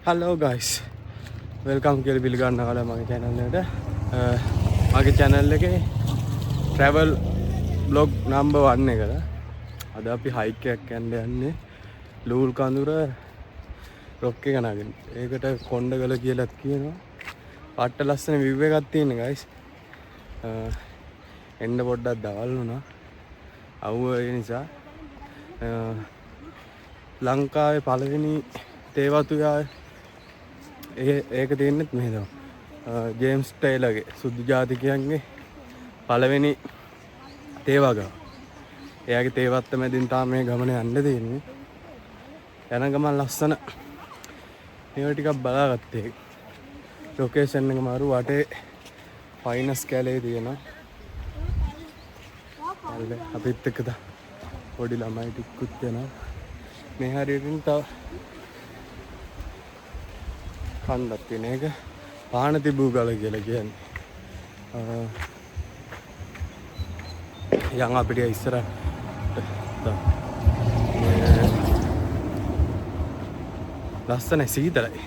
Hello guys, welcome to පිළිගන්න කල මගේ channel එකට. මගේ channel එකේ travel vlog number 1 එකට. අද අපි hike එකක් යන්න යන්නේ ලූල් කඳුර rock එක නගින්න. ඒකට කොණ්ඩගල කියලා කියනවා. පට්ට ලස්සන view එකක් තියෙන guys. එන්න පොඩ්ඩක් දවල් වුණා. අවුව ඒ නිසා ලංකාවේ පළවෙනි තේවතුයා ඒක තියෙන්නෙත් මෙහෙ තමයි. ජේම්ස් ටේලර්ගේ සුදු ජාතිකයන්ගේ පළවෙනි තේවගම. එයාගේ තේවත්ත මැදින් තාම මේ ගමන යන්න තියෙන්නේ. යන ගමන් ලස්සන මේවා ටිකක් බලාගත්තේ. ලොකේෂන් එක මාරු වටේ ෆයිනස් කැලේ තියෙනවා. අපිත් එක්ක පොඩි ළමයි ටිකකුත් වෙනවා. මේ හරියටින් තව කන්දක් තියෙන එක පාන තිබූ ගල කියලා කියන්නේ. යන් අපිට ඉස්සරහට ලස්සන සීතලයි.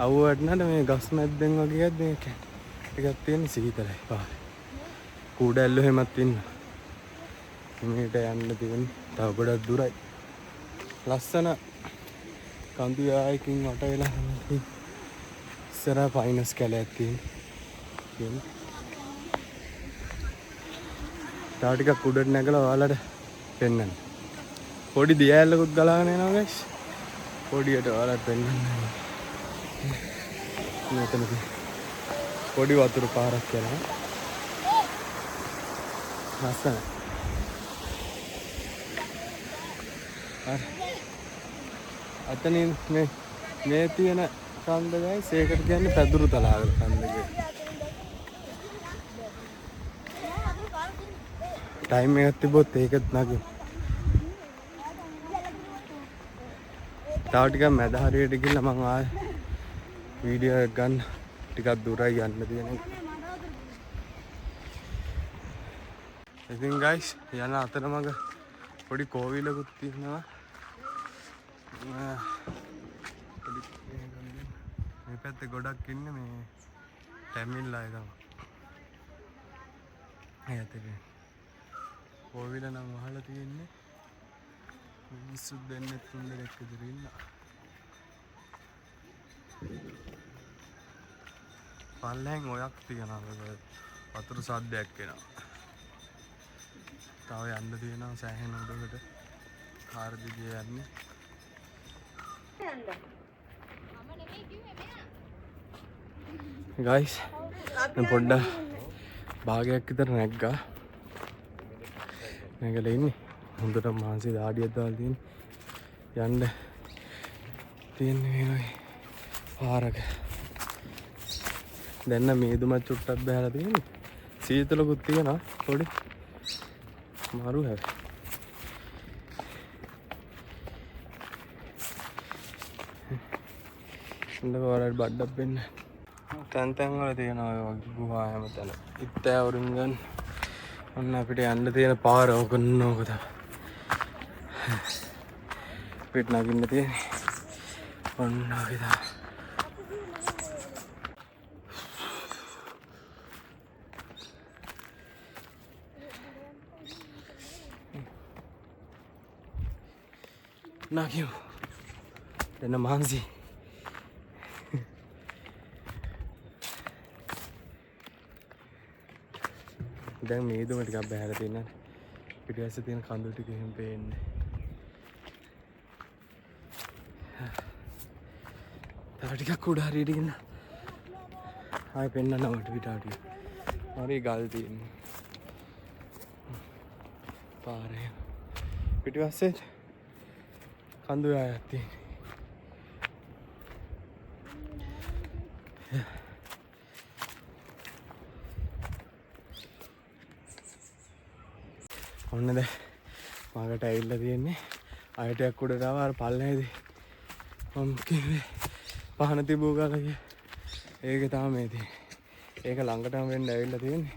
අවුවට නේද මේ ගස් මැද්දෙන් වගේ යද්දී ටිකක් තියෙන සීතලයි පාරේ. කූඩැල්ලෝ හැමත් ඉන්න. මේකට යන්න තියෙන තව ගොඩක් දුරයි. ලස්සන කඳු යායකින් වට වෙලා තමයි ඉස්සර ෆයිනස් කැලයක් තියෙන්නේ. තව ටිකක් උඩට නැගලා ඔයාලට පෙන්නන්න. පොඩි දියැලකුත් ගලාගෙන එනවා guys. පොඩියට ඔයාලට පෙන්නන්න. මෙතන පොඩි වතුර පාරක් යනවා. ලස්සනයි. හරි. අතනින් මේ තියෙන කන්ද guys ඒකට කියන්නේ පැදුරු තලාව කන්ද කියලා. ටයිම් එකක් තිබ්බොත් ඒකත් නගිමු. තව ටිකක් මැද හරියට ගිහිල්ලා මම ආයෙ වීඩියෝ එකක් ගන්න. ටිකක් දුරයි යන්න තියෙන එක. ඉතින් guys යන අතරමඟ පොඩි කෝවිලකුත් තියෙනවා. මේ පැත්තේ ගොඩක් ඉන්නේ මේ ටැමිල් අය තමයි. ඇත්තටම කෝවිල නම් වහලා තියෙන්නේ. මිනිස්සු දෙන්නේ තුන් දෙනෙක් විතර ඉන්නවා. පල්ලෙන් ඔයක් තියෙනවා. වතුර සද්දයක් එනවා. තව යන්න තියෙනවා සෑහෙන උඩකට. කාර් දිගේ යන්නේ. guys දැන් පොඩ්ඩක් භාගයක් විතර නැග්ගා. නැගලා ඉන්නේ. හොඳට මාංශේ දාඩියක් දාලා තියෙන්නේ. යන්න තියෙන්නේ මේ වගේ පාරක. දැන් නම් මේදුමත් චුට්ටක් බහලා තියෙන්නේ. සීතලකුත් තියෙනවා පොඩි. මාරු හැබැයි. ඉන්න වලට බඩක් වෙන්න. තැන් වල තියෙනවා ඔය වගේ ගුහා හැමතැන. ඉත්තෑවරුන් ගන්න. ඔන්න අපිට යන්න තියෙන පාර ඕක තමයි. පිට නගින්න තියෙන්නේ. ඔන්න ඔය තමයි. නගිමු. එන්න මාන්සි. දැන් මේදුම ටිකක් බහැලා තියෙනවා. පිටිපස්සේ තියෙන කඳු ටික එහෙම පේන්නේ. තව ටිකක් උඩ හරියට ඉන්න. ආයෙ පෙන්නන්න වට පිටාටිය. හරි ගල් තියෙන්නේ. පාරේ. පිටිපස්සේ කඳු යායක් තියෙන්නේ. ඔන්න දැන් මාකට ඇවිල්ලා තියෙන්නේ අයටයක් උඩට ආවා අර පල්ලෙහාදී මම කිව්වේ පහන තිබූ ගලගේ ඒක තමයි මේ තියෙන්නේ. ඒක ළඟටම වෙන්න ඇවිල්ලා තියෙන්නේ.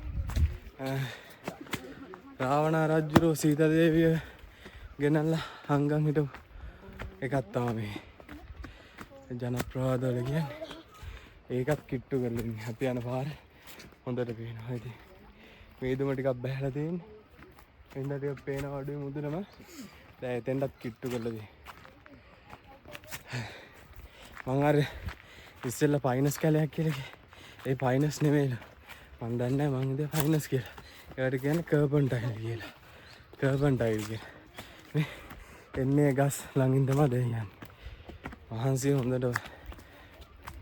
රාවණ රජුරෝ සීතා දේවිය ගෙනල්ලා හංගන් හිටපු එකක් තමයි මේ. ජනප්‍රවාදවල කියන්නේ. ඒකත් කිට්ටු කරලා ඉන්නේ. අපි යන පාර හොඳට පේනවා. ඉතින් වේදුම ටිකක් බහැලා තියෙන්නේ. එන්න ටිකක් පේනවා අඩුයි මුදුනම. දැන් එතෙන්ටත් කිට්ටු කරලා තියෙන්නේ. මං අර ඉස්සෙල්ලා පයිනස් කැලයක් කියලා කිව්වේ. ඒ පයිනස් නෙමෙයිලු. මං දන්නේ නැහැ මං ඉතින් පයිනස් කියලා. ඒකට කියන්නේ කර්පන්ටයිල් කියලා. කර්පන්ටයිල් කියලා. මේ එන්නේ ගස් ළඟින් තමයි දැන් යන්නේ. මහන්සිය හොඳට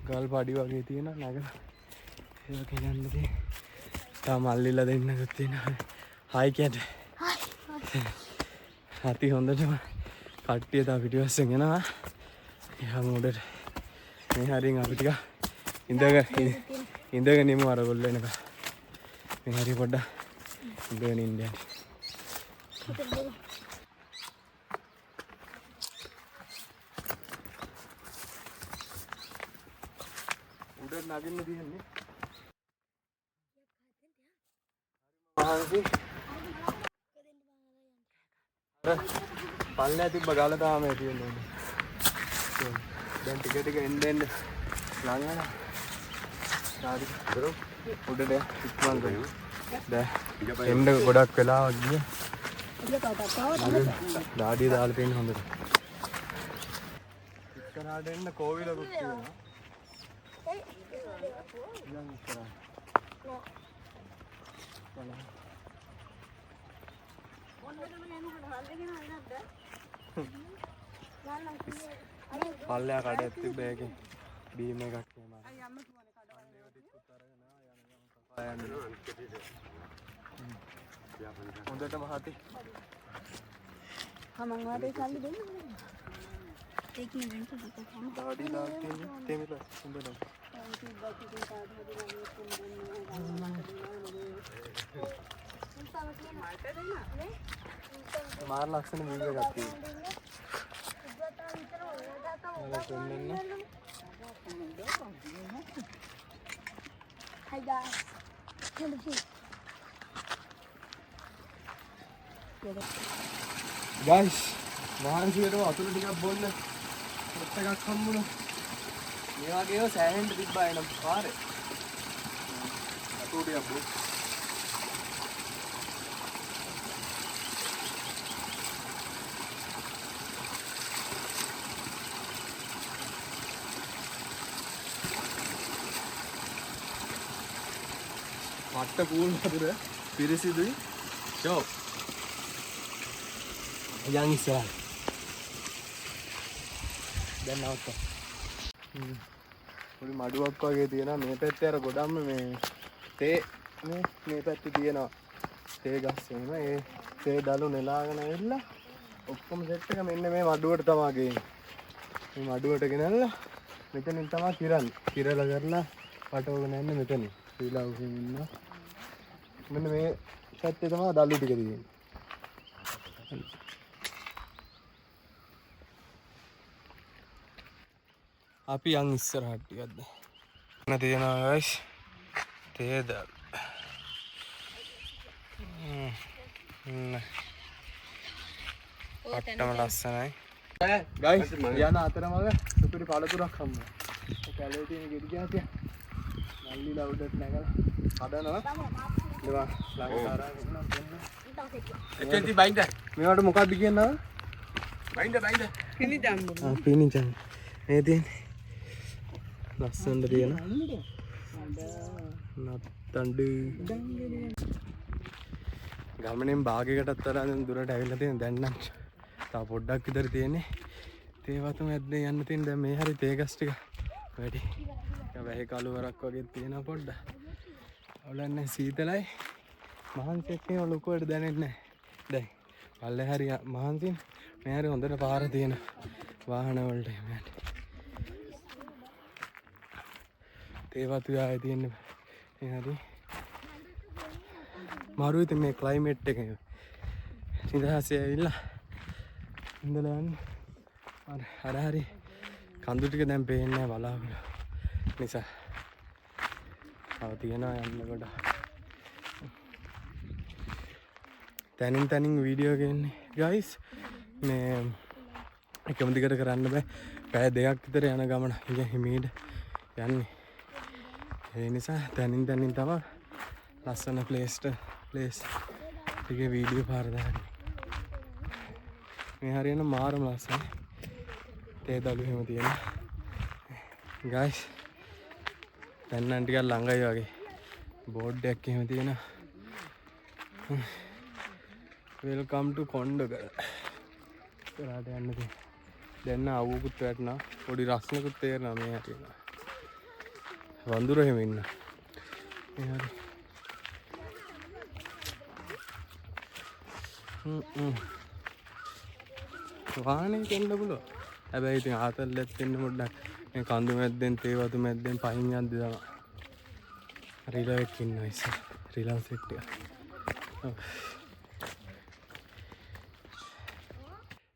ගල් පඩි වගේ තියෙන නැගලා ඒක කියන්න තියෙන. තාම අල්ලිලා දෙන්නකුත් තියෙනවා. හයි කැට. හති හොඳටම කට්ටිය තා පිටිපස්සෙන් එනවා. එහා උඩට මේ හරින් අපි ටික ඉඳගෙන ඉමු අර ගොල්ලෝ එනකම්. මේ හරිය පොඩ්ඩක් ඉඳගෙන ඉන්න යන්න. උඩට නගින්න තියෙන්නේ. මහන්සි පල්ලේ තිබ්බ ගල තාම තියෙන්නේ. දැන් ටික ටික එන්න එන්න ලං වෙනවා. සාරි බරෝ උඩට ඉක්මන් ගියා. දැන් එන්න ගොඩක් වෙලාවක් ගියා. දාඩිය දාලා තියෙන හොඳට. ඉස්සරහට එන්න කෝවිලකුත් තියෙනවා. ඉතින් ඉස්සරහ. පල්ලෙහා කඩයක් තිබ්බ ඒකේ බීම් එකක් නේ මම. හොඳටම හති. මම වාදේ සල්ලි දෙන්න ඕනේ. ඒක නෙවෙයි පුතේ. දාඩි දාලා තියෙන්නේ තේමිලා හොඳට. මාර ලක්ෂණ වීඩියෝ එකක් තියෙනවා. Hi guys. ගයිස් මහන්සියට වතුර ටිකක් බොන්න පොත් එකක් හම්බුණා. මේ වගේව සෑහෙන්න තිබ්බා එනම් පාරේ. වතුර ටිකක් බොන්න. මට්ට කූල් වතුර පිරිසිදුයි. ෂෝ. යන් ඉස්සරහ. දැන් නවත්තා. පොඩි මඩුවක් වගේ තියෙනවා මේ පැත්තේ අර ගොඩක්ම මේ තේ මේ පැත්තේ තියෙනවා තේ ගස් එහෙම ඒ තේ දළු නෙලාගෙන ඇවිල්ලා ඔක්කොම සෙට් එක මෙන්න මේ මඩුවට තමයි ගේන්නේ. මේ මඩුවට ගෙනල්ලා මෙතනින් තමයි කිරන්නේ. කිරලා කරලා පටවගෙන යන්නේ මෙතනින්. ශ්‍රීලා උසින් ඉන්නවා. මෙන්න මේ පැත්තේ තමයි දළු ටික තියෙන්නේ. අපි යන් ඉස්සරහට ටිකක් දැන්. නැ තියෙනවා guys. තේද. අට්ටම ලස්සනයි. guys යන අතරමඟ සුපිරි පළතුරක් හම්බුනා. ඒ කැලේ තියෙන ගෙඩි జాතිය. මල්ලිලා උඩට නැගලා හදනවා. ඒවා ළඟට අරගෙන නම් දෙන්න. එතෙන්දි බයින්ද. මේවට මොකක්ද කියනවා? බයින්ද. පිනි ජම්බ. පිනි ජම්බ. මේ තියෙන්නේ ලස්සනට තියෙන නත්තඬු ගමනෙන් භාගයකටත් වඩා දැන් දුරට ඇවිල්ලා තියෙන දැන් නම් තව පොඩ්ඩක් විතර තියෙන්නේ තේ වතු මැද්දේ යන්න තියෙන දැන් මේ හරි තේ ගස් ටික වැඩි වැහි කළුවරක් වගේ තියෙනවා පොඩ්ඩක් අවුලන්නේ සීතලයි මහන්සියක් කියන ලොකුවට දැනෙන්නේ නැහැ දැන් පල්ලේ හරි මහන්සියෙන් මේ හරි හොඳට පාර තියෙන වාහන වලට යන්නේ තේවතු ආයේ තියෙන්නේ මේ හරි මාරු ඉතින් මේ ක්ලයිමේට් එක නිදහසේ ඇවිල්ලා ඉඳලා යන්නේ අර හරි කඳු ටික දැන් පේන්නේ නැහැ බලාගෙන නිසා ආව තියනවා යන්න කොට තනින් තනින් වීඩියෝ ගන්නේ ගයිස් මේ එකම දිගට කරන්න බෑ පැය 2ක් විතර යන ගමන ඉතින් හිමීට යන්නේ. ඒ නිසා තනින් තමයි ලස්සන ප්ලේස් ටිකේ වීඩියෝ පාර දාන්නේ. මේ හරියන මාරම ලස්සනයි. තේ දළු එහෙම තියෙන. guys දැන් නම් ටිකක් ළඟයි වගේ. බෝඩ් එකක් එහෙම තියෙනවා. වෙල්කම් ටු කොණ්ඩක. කරාට යන්න තියෙන. දැන් ආවුකුත් වැටෙනවා. පොඩි රස්නකුත් තේරෙනවා මේ හැටියට. වඳුර එහෙම ඉන්න. මේ හරි. වාහනේ දෙන්න පුළුවන්. හැබැයි ඉතින් ආතල්ලෙත් දෙන්න පොඩ්ඩක් මේ කඳු මැද්දෙන් තේ වතු මැද්දෙන් පයින් යද්දි තමයි. රිලෙවෙක් ඉන්නවා ඉතින්. රිලව් සෙට් එක.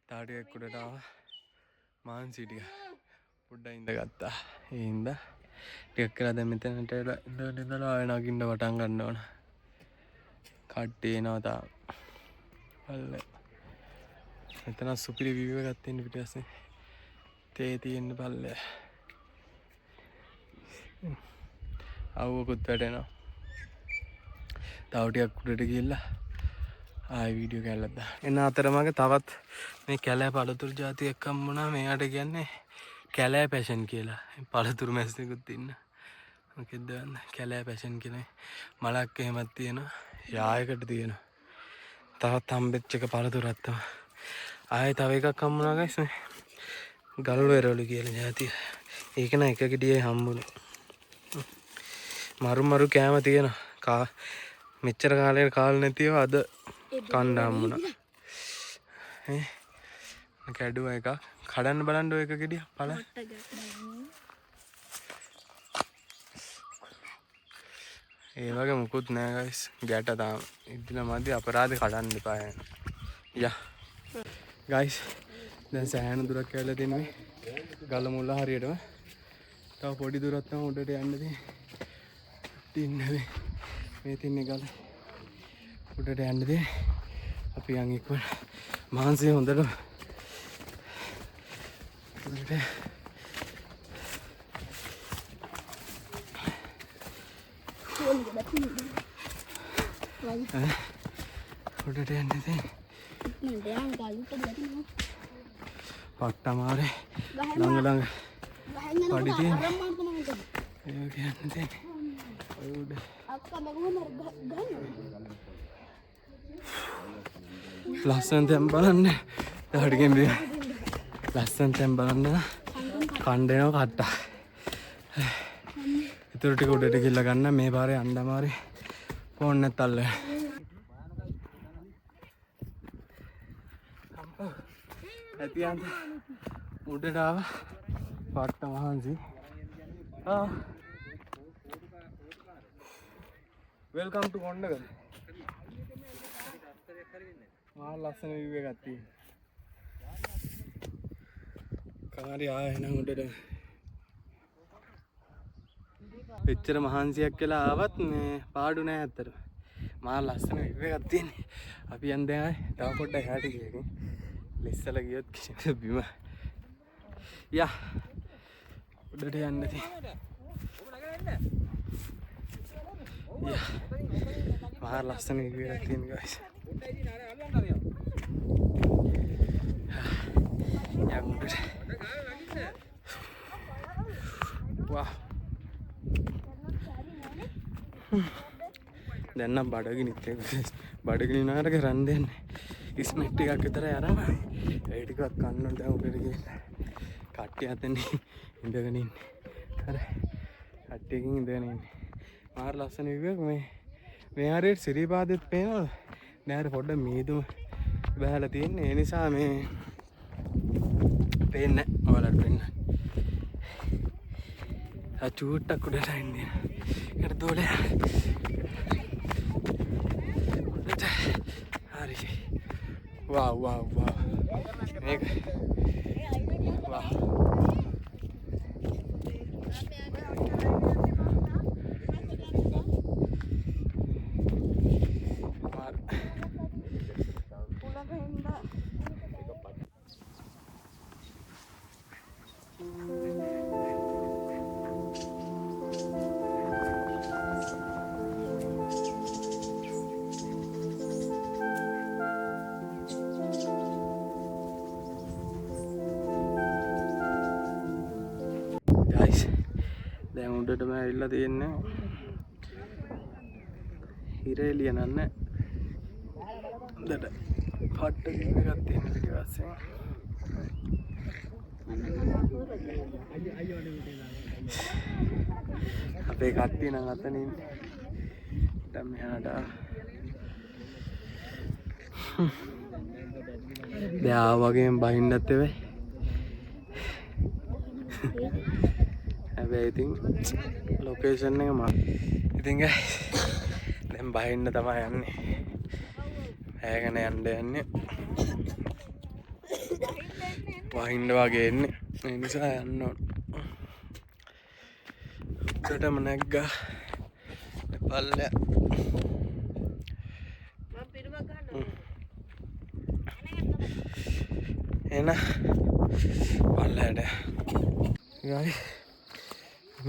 තාඩියක් උඩට ආවා. මාන්සි ටික පොඩ්ඩක් ඉඳගත්තා. ඒ හින්දා ටිකක් කරලා දැන් මෙතනට ඉඳලා ආයෙ නගින්න වටන් ගන්න ඕන. කට්ටිය එනවා තාම. පල්ලේ. මෙතන සුපිරි view එකක් තියෙන පිටිපස්සේ. තේ තියෙන පල්ලේ. ආවුකුත් වැටෙනවා. තව ටිකක් උඩට ගිහිල්ලා ආයි වීඩියෝ කැල්ලක් දාන්න. එන අතරමඟ තවත් මේ කැලෑ පළතුරු జాතියක් හම්බුණා. මේකට කියන්නේ කැලෑ පැෂන් කියලා. පළතුරු මැස්සෙකුත් ඉන්න. මොකෙද දන්න කැලෑ පැෂන් කියන මලක් එහෙමත් තියෙනවා. යායකට තියෙනවා. තවත් හම්බෙච්ච එක පළතුරක් තමයි. ආයෙ තව එකක් හම්බුණා ගයිස් මේ. ගල් වෙරළු කියලා జాතිය. ඒක නම් එක ගෙඩියේ හම්බුනේ. මරු කෑම තියෙනවා. මෙච්චර කාලයකට කාලා නැතිව අද කන්න හම්බුණා. කැඩුවා එකක්. කඩන්න බලන්න ඔය එක ගෙඩිය බලන්න. ඒ වගේ මුකුත් නෑ ගයිස්. ගැට තාම ඉදිලා මැදි අපරාධ කඩන්න එපා යන. යා. ගයිස් දැන් සෑහෙන දුරක් යලා තින්නේ. ගල මුල හරියටම. තව පොඩි දුරක් තමයි උඩට යන්න තියෙන්නේ. මේ තින්නේ ගල. උඩට යන්න තියෙන්නේ. අපි යන් ඉක්මන මාන්සිය හොඳට උඩට උඩට යන්න තියෙන්නේ. පට්ටමාරේ ළඟ පඩි තියෙන. ඒක යන්න තියෙන්නේ. උඩ ලස්සන තැන් බලන්න. හඩගෙන් බිම ලස්සන තැන් බලන්න කණ්ඩේනවා කට්ටා. ඉතුරු ටික උඩට ගිහලා ගන්න. මේ පාරේ අණ්ඩමාරේ ෆෝන් නැත් අල්ල. ඇතියන්ත උඩට ආව පට්ට මහන්සි. වෙල්කම් ටු කොණ්ඩක. මහා ලස්සන view එකක් තියෙනවා. කාරි ආයෙ නම් උඩට. එච්චර මහන්සියක් කියලා ආවත් මේ පාඩු නෑ ඇත්තට. මහා ලස්සන view එකක් තියෙන්නේ. අපි යන් දැන් ආයෙ තව පොඩ්ඩක් එහාට ගියකින්. ලිස්සලා ගියොත් කිසිම බිම. යා. උඩට යන්න තියෙන්නේ. යා. මහා ලස්සන view එකක් තියෙන guys. යා උඩට. වා. දැන් නම් බඩගිනිත් ඒක. බඩගිනි නාරක රන් දෙන්නේ. ස්නැක් ටිකක් විතරයි අරන්. ඒ ටිකක් කන්න දැන් උඩට ගිහලා. කට්ටිය අතෙන් ඉඳගෙන ඉන්නේ. හරි. කට්ටියකින් ඉඳගෙන ඉන්නේ. මාර ලස්සන view එක මේ. මේ හරියට සිරිපාදෙත් පේනවද? නෑර පොඩ්ඩක් මීදුම බහලා තියෙන්නේ. ඒ නිසා මේ පේන්නේ නැහැ. ඔයාලට පේන්නේ. චූට්ටක් උඩට ඉන්නේ. ඒකට දෝලේ. හරි. වාව්. මේක වාව්. උඩටම ඇවිල්ලා තියෙන්නේ. හිරේලිය නන්නේ. උඩට පට්ට එකක් තියෙන පිටිපස්සේ. අපේ කට්ටිය නම් අතන ඉන්නේ. දැන් මෙහාට දැන් වගේම බහින්නත් වෙයි. හැබැයි ඉතින් ලොකේෂන් එක මම ඉතින් දැන් බහින්න තමයි යන්නේ. ඇයගෙන යන්නේ. වහින්න වගේ එන්නේ. ඒ නිසා යන්න ඕන. උඩටම නැග්ගා. පල්ලෙ. එන පල්ලෙට. ගයි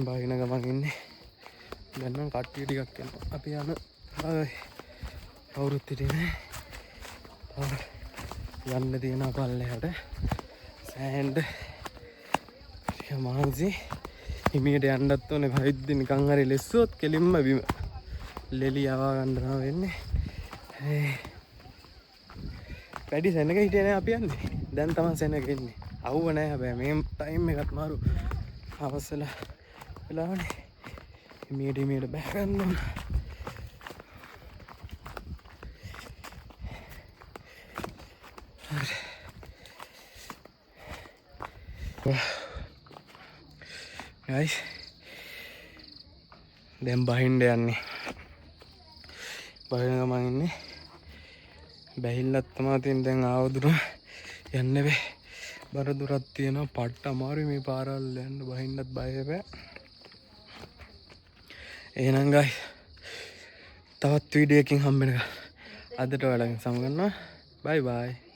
බහින ගමන් ඉන්නේ. දැන් නම් කට්ටිය ටිකක් එනවා. අපි යන කවුරුත් හිටියේ නෑ. යන්න තියෙන පල්ලෙහාට සෑහෙන්න ටික මහන්සි. හිමියට යන්නත් ඕනේ. පරිද්ද නිකන් හරි ලෙස්සුවොත් කෙලින්ම බිම ලෙලි යවා ගන්න තමයි වෙන්නේ. වැඩි සෙනග හිටියේ නෑ අපි යන්නේ. දැන් තමයි සෙනග ඉන්නේ. අවුව නෑ හැබැයි මේ ටයිම් එකත් මාරු අවසල වෙලාවනේ. හිමියට බෑ ගන්න ඕන. guys දැන් බහින්න යන්නේ. බහින ගමන් ඉන්නේ. බැහිල්ලත් තමයි තියෙන. දැන් ආවදුර යන්න බෑ. බර දුරක් තියෙනවා. පට්ට අමාරුයි මේ පාරවල් යන්න. බහින්නත් බය බෑ. එහෙනම් guys තවත් වීඩියෝ එකකින් හම්බ වෙනකම් අදට ඔයාලගෙන් සමු ගන්නවා. bye bye.